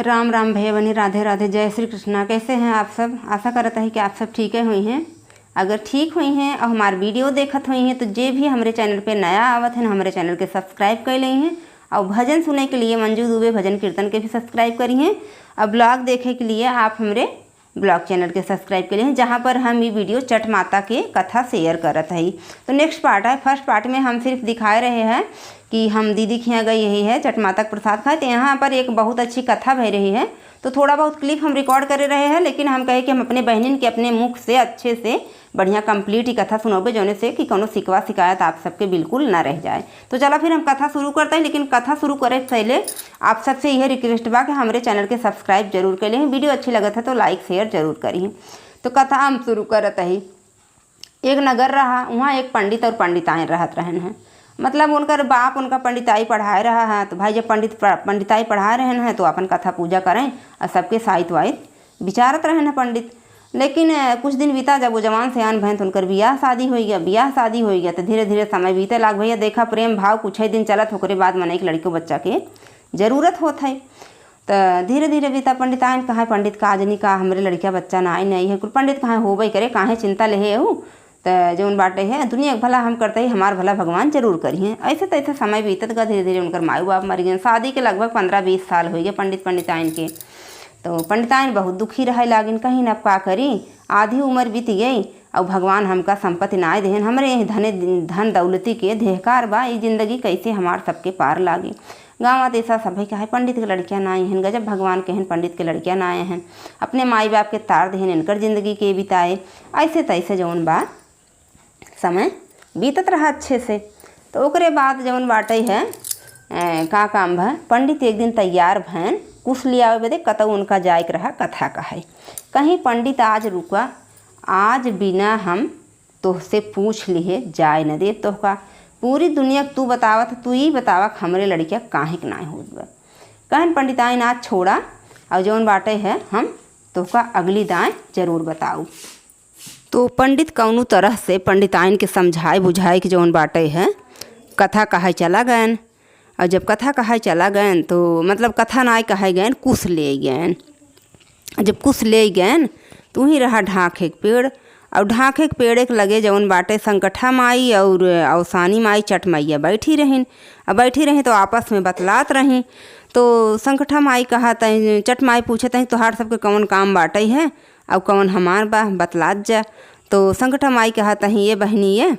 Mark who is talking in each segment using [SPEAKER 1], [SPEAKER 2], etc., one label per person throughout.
[SPEAKER 1] राम राम भैया बनी, राधे राधे, जय श्री कृष्णा। कैसे हैं आप सब? आशा करता है कि आप सब ठीक हुई हैं। अगर ठीक हुई हैं और हमारी वीडियो देखत हुई हैं तो जे भी हमारे चैनल पे नया आवत है हमारे चैनल के सब्सक्राइब कर ली हैं और भजन सुनने के लिए मंजू दुबे भजन कीर्तन के भी सब्सक्राइब करी हैं और ब्लॉग देखे के लिए आप हमारे ब्लॉग चैनल के सब्सक्राइब के लिए हैं, जहाँ पर हम ये वीडियो छठ माता के कथा शेयर करत है। तो नेक्स्ट पार्ट है। फर्स्ट पार्ट में हम सिर्फ दिखा रहे हैं कि हम दीदी के यहाँ गई यही है छठ माता का प्रसाद खाए, तो यहाँ पर एक बहुत अच्छी कथा बह रही है। तो थोड़ा बहुत क्लिप हम रिकॉर्ड कर रहे हैं, लेकिन हम कहे कि हम अपने बहनिन के अपने मुख से अच्छे से बढ़िया कंप्लीट ही कथा सुनोगे, जोने से कि कोनो शिकवा शिकायत आप सबके बिल्कुल ना रह जाए। तो चला फिर हम कथा शुरू करते हैं, लेकिन कथा शुरू करे पहले आप सबसे यह रिक्वेस्ट बा कि हमारे चैनल के सब्सक्राइब जरूर कर लें। वीडियो अच्छी लगत है तो लाइक शेयर जरूर करिए। तो कथा हम शुरू करत ही। एक नगर रहा, वहाँ एक पंडित और पंडिताएँ रहत रहन हैं। मतलब उनका बाप उनका पंडिताई पढ़ाए रहा है, तो भाई जब पंडिताई पढ़ा रहे हैं तो अपन कथा पूजा करें और सबके साहित्य वाहित विचारत रहे हैं पंडित। लेकिन कुछ दिन बीता, जब वो जवान सियान भैन तो उनकर बियाह शादी हो गया। तो धीरे धीरे समय बीते लाग भैया। देखा प्रेम भाव कुछ ही दिन चलत, होकरे बाद मन एक लड़की बच्चा के जरूरत होत है। तो धीरे धीरे बीता। पंडिताइन कहाँ पंडित का आज नहीं का हमारे लड़किया बच्चा ना आई नहीं है, कुल पंडित कहाँ होबे करे, कहाँ चिंता ले हूँ। तो जो बाटे है दुनिया भला हम करते ही हमार भला भगवान जरूर करिए। ऐसे तैसे समय बीतत का। धीरे धीरे उनकर माई बाप मर गए। शादी के लगभग 15-20 साल हो गए पंडिताइन के। तो पंडिताइन बहुत दुखी रहे लागिन, कहीं न का करी। आधी उम्र बीत गई और भगवान हमका संपत्ति ना देहन, हमरे धन दौलती के देहकार बा, ये जिंदगी कैसे हमार सबके पार लागे। गाँव ऐसा सभी कहे पंडित के लड़कियाँ ना आए हैं, गजब भगवान कहन पंडित के लड़कियाँ ना आए हैं, अपने माई बाप के तार देहन इनकर जिंदगी के बिताए। ऐसे तैसे जौन बा समय बीतत रहा अच्छे से। तो ओकरे बाद जौन बाटे है का काम भा, पंडित एक दिन तैयार भैन कुछ लिया बदे कतौ उनका जायक रहा कथा कहे। कहीं पंडित आज रुका, आज बिना हम तोहसे पूछ लिए जाए न दे तोहका, पूरी दुनिया तू बतावत, तू ही बतावा हमरे लड़किया काहे के ना होत बा। कहन पंडिताइन आज छोड़ा और जौन बाटे है हम तोहका अगली दाएँ जरूर बताऊ। तो पंडित कौनो तरह से पंडिताइन के समझाए बुझाए कि जौन बाटे है कथा कहे चला गए। और जब कथा कहे चला गए तो मतलब कथा ना कहे गए, कुछ ले गए। जब कुछ ले गए तो ही रहा ढाके के पेड़, और ढाके के पेड़ के लगे जौन बाटे संकठा माई और अवसानी माई चट मैया बैठी रहीं तो आपस में बतलात रहीं। तो संकठा माई कहा तई, चट माई पूछत हैं तोहार सबके कौन काम बाटे है और कौन हमार बा, बतलात जा। तो संकठा माई कहा तही, ये बहनी ये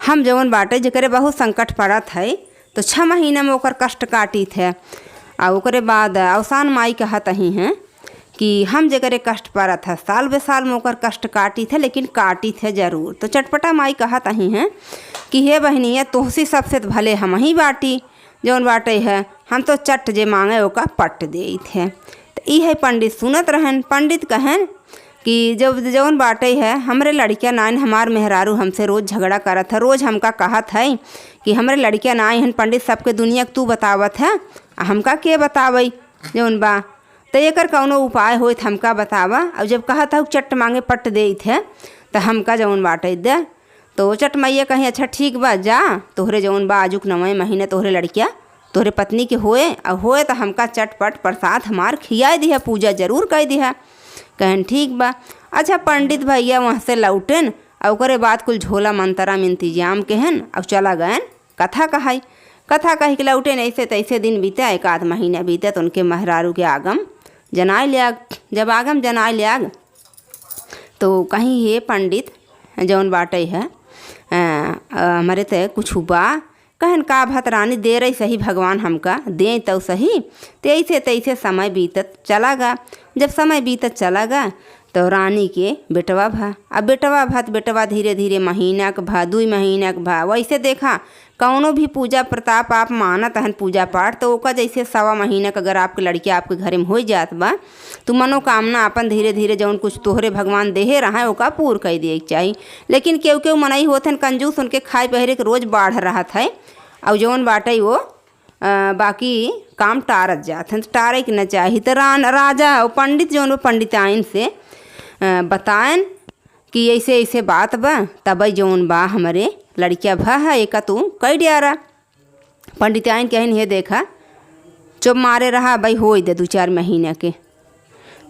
[SPEAKER 1] हम जौन बाटे जकरे बहुत संकट पड़त है तो 6 महीना में ओकर कष्ट काटी थे। और ओकरे बाद अवसान माई कहा तही हैं कि हम जकरे कष्ट पड़त है साल बे साल में ओकर कष्ट काटी थे, लेकिन काटी थे जरूर। तो चटपटा माई कहा तही हैं कि हे बहनी ये तोहसी सबसे भले हम ही बाटी, जौन बाटे है हम तो चट जे मांगे ओका पट दे थे। तो यह पंडित सुनत रहन। पंडित कहन कि जब जौन बाटे है हमरे लड़कियाँ नाइन हमार मेहरारू हमसे रोज़ झगड़ा करत है, रोज़ हमका कहत है कि हमरे लड़कियाँ ना हन पंडित सबके दुनिया तू बतावत है, हमका के बतावई जौन बा। तो एकर कौनो उपाय होत हमका बतावा। और जब कहत है चट मांगे पट दे थे तो हमका जौन बाटे दे। तो चट मैया कहीं अच्छा ठीक बा, जा तोहरे जौन बा आजुक 9वें महीने तोहरे लड़किया तोहरे पत्नी के होए तो हमका चटपट प्रसाद हमार खियाए दिया, पूजा जरूर कर दिया। कहन ठीक बा। अच्छा पंडित भैया वहाँ से लौटन और ओकरे बाद कुल झोला मंतरा में इंतजाम कहन और चला गए कथा कहे के लौटन। ऐसे तैसे दिन बीते, 1 आध महीना बीते तो उनके मेहरारू के आगम जनाए लियाग। जब आगम जनाए लियाग तो कहीं ये पंडित जौन बाटे है हमारे ते कुछ बा। कहन का भतरानी दे रही सही भगवान हमका दे तो सही। तो ऐसे तैसे समय बीतत चला गा। जब समय बीतत चला गा तो रानी के बेटवा भा। अब बेटवा धीरे धीरे महीना के भा, 2 महीना के भा। वैसे देखा कौनो भी पूजा प्रताप आप मानत हन पूजा पाठ, तो ओका जैसे 1.25 महीना का अगर आपके लड़की आपके घर में हो जात बा तो मनोकामना अपन धीरे धीरे जौन कुछ तोहरे भगवान देहे रहा है ओका पूर कर दिए के चाहिए। लेकिन केहू मनई होत हन कंजूस, उनके खाए पहरे के रोज़ बाढ़ रहा है और जौन बाटे वो बाकी काम टारत जात हैं। तो टारे के न चाहिए। तो राजा और पंडित जौन पंडिताइन से बताएन कि ऐसे ऐसे बात बा, तब जौन बा हमारे लड़किया भा है एक तू कई डियारा। पंडिताइन कहन हे देखा चुप मारे रहा भाई हो दे 2-4 महीने के।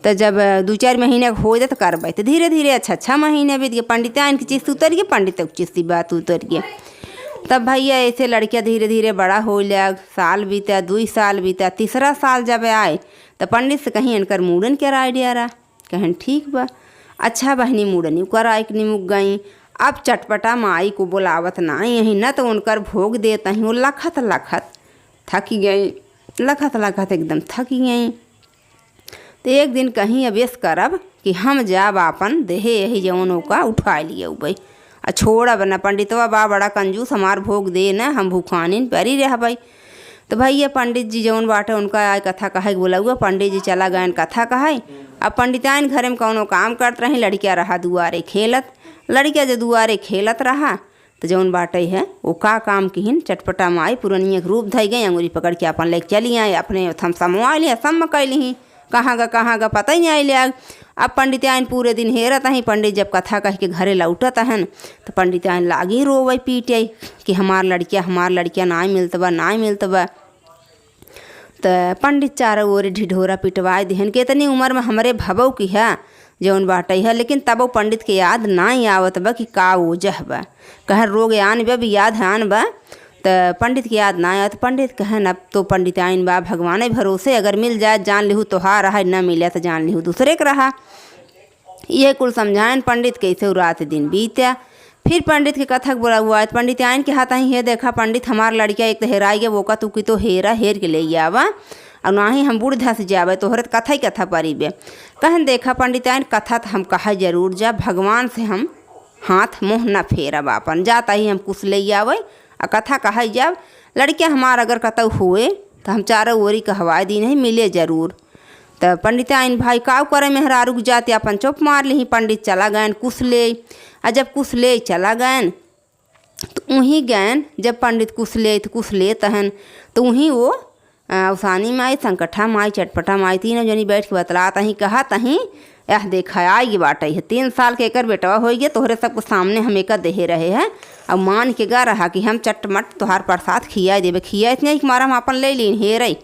[SPEAKER 1] तो जब 2-4 महीने हो दे तो करबे तो धीरे धीरे अच्छा महीने बीत गए। पंडित इनकी चीज़ उतर गई, पंडित की चीज़ की बात उतर गई। तब भैया ऐसे लड़कियाँ धीरे धीरे बड़ा हो लग, साल बीता, 2 साल बीता, 3रा साल जब आए तो पंडित से कहीं इनकर मूड़न के आइडिया रहा। कहें ठीक बा, अच्छा बहनी मूड़न कराए के निमुक गई। अब चटपटा माई को बुलावत ना यहीं न तो उनकर भोग देता ही। वो लखत थकी गई, लखत एकदम थकी गई। तो एक दिन कहीं अवेश करब कि हम जाब अपन देहे यही जौनों का उठा लिए भाई आ छोड़ब न। पंडितवा बा बड़ा कंजूस, हमार भोग दे न, हम भूखानीन पैरी रह भाई। तो भैया पंडित जी जौन बाटे उनका आए कथा कहे बोला हुआ। पंडित जी चला गए कथा कहे। अब पंडिताइन घर में कौनो काम करत रही, लड़किया रहा दुआरे खेलत। लड़किया जो दुआरे खेलत रहा तो जौन बाटे है वो का काम किहिन चटपटा माई पुरनिया के रूप धई गई, अंगुरी पकड़ के अपन लेके चली आए। अपने थम समवा लिया, सम कैली कहाँ गा पता ही नहीं आई ले। अब पंडिताइन पूरे दिन हेरत ही। पंडित जब कथा कह के घरे लौटत हन तो पंडिताइन लागी रोवे पीटे कि हमार लड़किया ना मिलत बा। तो पंडित चारों ओर ढिढोरा पिटवाए दिहन के इतनी उम्र में हमरे भबऊ की है जौन बाटे है। लेकिन तब पंडित के याद ना ही आवत बा कि का ओजह बा। कह रोग आन बा भी याद आन बा। तो पंडित की याद ना आया तो पंडित कहन अब तो पंडिताइन बा भगवान भरोसे, अगर मिल जाए जान लिहू तो हार रहा, न मिले तो जान लिहू दूसरे के रहा। ये कुल समझाएन पंडित कैसे रात दिन बीत्या। फिर पंडित के कथक बोला हुआ है। पंडिताइन के हाथ ही देखा पंडित हमार लड़किया एक तो हेराई गया, वो का तू की तो हेर के ले आवा और ना ही हम बूढ़ धस जावे तोहरे कथा ही कथा परीबे। कहन देखा पंडिताइन कथा तो हम कहा जरूर जा, भगवान से हम हाथ मुँह न फेरब अपन, जाता ही हम कुछ ले आवे और कथा कहा जब लड़कियाँ हमार अगर कतऊ हुए तो हम चारों ओरी कहवाए दी नहीं मिले जरूर। तो पंडिताइन भाई काव करे मेहरारू जाते अपन चुप मार ली। पंडित चला गए कुछ ले, और जब कुछ ले चला गए तो वहीं गए। जब पंडित कुछ ले तहन तो वहीं वो अवसानी माई, संकठा माई, चटपटा माई तीनों जनी बैठ के बतलाता ही कहा तहीं यह देखा आएगी बाटे है 3 साल के एकर बेटवा हो गया, तोहरे सबको सामने हम एक देहे रहे हैं। अब मान के गा रहा कि हम चटमट तोहार प्रसाद खिया देवे। खिया इतने कि मारा हम अपन ले लीन हेरई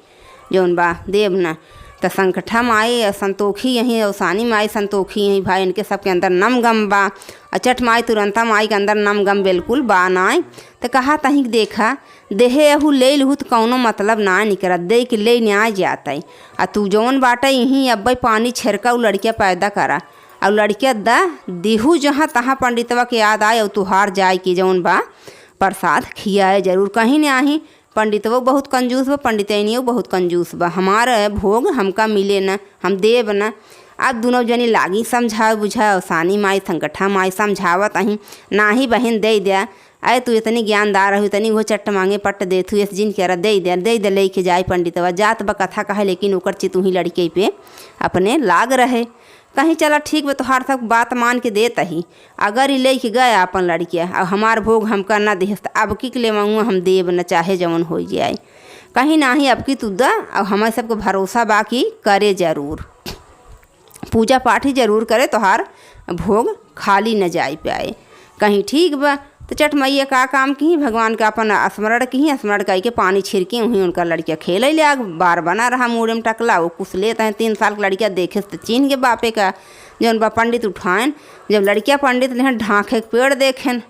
[SPEAKER 1] जौन बा देव न। तो संकठा माई संतोखी यहीं, अवसानी माई संतोखी यहीं भाई, इनके सबके अंदर नम गम बा। और चट माई तुरंता माई के अंदर नम गम बिल्कुल बा नाय। तो कहा तहीं देखा देहे अहू ले लहू तो कौनो मतलब ना निकल दे के ले न्याय जाता है। आ तू जौन बाटा यहीं अब पानी छिड़का लड़किया पैदा करा और लड़किया दा देहू जहाँ तहाँ पंडितवा के याद आए और तुहार जाए कि जौन बा प्रसाद खियाए जरूर। कहीं नहीं पंडितवा बहुत कंजूस बा, पंडितनियों बहुत कंजूस बा। हमारा भोग हमका मिले न, हम देव न। अब दोनों जनी लागी समझाओ बुझाओ। अवसानी माई संकठा माई समझावत अहीं ना ही बहन दे दिया। अरे तू इतनी ज्ञानदार हो, इतनी वो चट्ट मांगे पट्ट दे तू इस जिन कह दे दे ले के जाए पंडितवा जात बा कथा कहे। लेकिन ओकर चितू ही लड़के पे अपने लाग रहे। कहीं चला ठीक बा तोहार सब बात मान के देता ही। अगर ही ले के गया अपन लड़किया और हमार भोग हमका न दे अब की ले मांगूँ हम देव न चाहे जवन हो जाए। कहीं ना ही अब की तू दा और हमारे सबको भरोसा बाकी करे जरूर, पूजा पाठ ही जरूर करे, तोहार भोग खाली न जाए पाए। कहीं ठीक बा तो चट मैया का काम की भगवान का अपन स्मरण की स्मरण कही के पानी छिड़के वहीं उनका लड़किया खेल ले आग बार बना रहा मुँह में टकला। वो कुछ लेते हैं 3 साल की लड़किया देखे तो चीन के बापे का जौन बा पंडित उठाएन। जब लड़किया पंडित लें ढाँखे के पेड़ देखें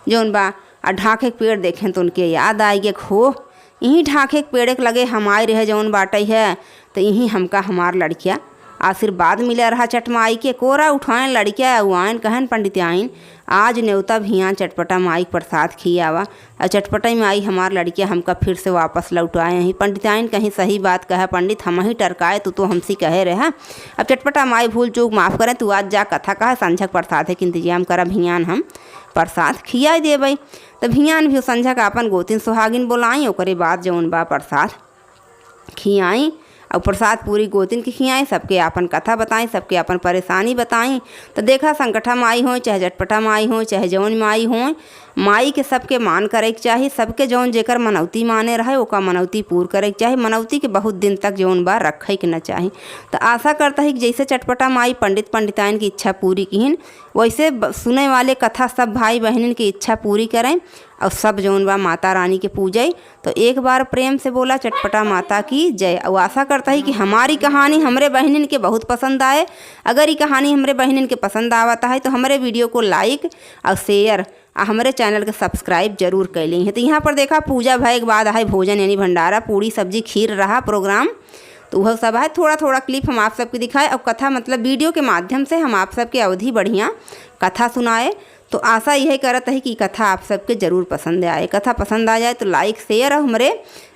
[SPEAKER 1] जौन बा और ढाँखे के पेड़ देखें तो उनके याद आएगी खो यहीं ढाँखे के पेड़ के लगे हम आए रहे जौन बाटे है। तो यहीं हमका हमार लड़किया आशीर्वाद मिला रहा। चटमाई के कोरा उठाएं लड़किया उआन कहन पंडिताइन आज न्योता भियाँ चटपटा माई प्रसाद खियावा और चटपटा माई हमार लड़किया हमका फिर से वापस लौटाए। ही पंडिताइन कहीं सही बात कहे पंडित हम ही टरकाए तो हमसे कहे रहा। अब चटपटा माई भूल चूक माफ़ करें तू आज जा कथा कहे संझक प्रसाद है कि इंतजाम करा भियान हम प्रसाद खिया देवे। तो भियान भी संझा का अपन गोतिन सुहागिन बोलाई ओकरे बाद जौन बा प्रसाद खियाई और प्रसाद पूरी गोतिन के खियाएँ। सबके अपन कथा बताएं, सबके अपन परेशानी बताएं। तो देखा संकठा माई हो चाहे चटपटा माई हो चाहे जौन माई हो माई के सबके मान करे के चाही, सबके जौन जेकर मनौती माने रहे ओका मनौती पूर करे के चाही, मनौती के बहुत दिन तक जौन बा रखे के न चाही। तो आशा करता है कि जैसे चटपटा माई पंडित पंडिताइन की इच्छा पूरी कीन, वैसे सुने वाले कथा सब भाई बहनिन की इच्छा पूरी करें और सब जौन बा माता रानी के पूजे। तो एक बार प्रेम से बोला चटपटा माता की जय। और आशा करता है कि हमारी कहानी हमरे बहनिन के बहुत पसंद आए। अगर ये कहानी हमरे बहनिन के पसंद आवता है तो हमारे वीडियो को लाइक और शेयर और हमारे चैनल के सब्सक्राइब जरूर कर ली हैं। तो यहाँ पर देखा पूजा भय के बाद है भोजन यानी भंडारा, पूड़ी सब्जी खीर रहा प्रोग्राम। तो वह सब है, थोड़ा थोड़ा क्लिप हम आप सबको दिखाए और कथा मतलब वीडियो के माध्यम से हम आप सबके अवधि बढ़िया कथा सुनाए। तो आशा यही करत है कि कथा आप सबके ज़रूर पसंद आए। कथा पसंद आ जाए तो लाइक शेयर और हमारे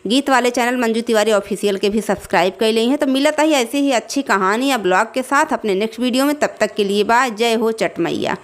[SPEAKER 1] गीत वाले चैनल मंजू तिवारी ऑफिशियल के भी सब्सक्राइब कर ली हैं। तो मिलता ही ऐसी ही अच्छी कहानी या ब्लॉग के साथ अपने नेक्स्ट वीडियो में। तब तक के लिए बाय, जय हो चट मैया।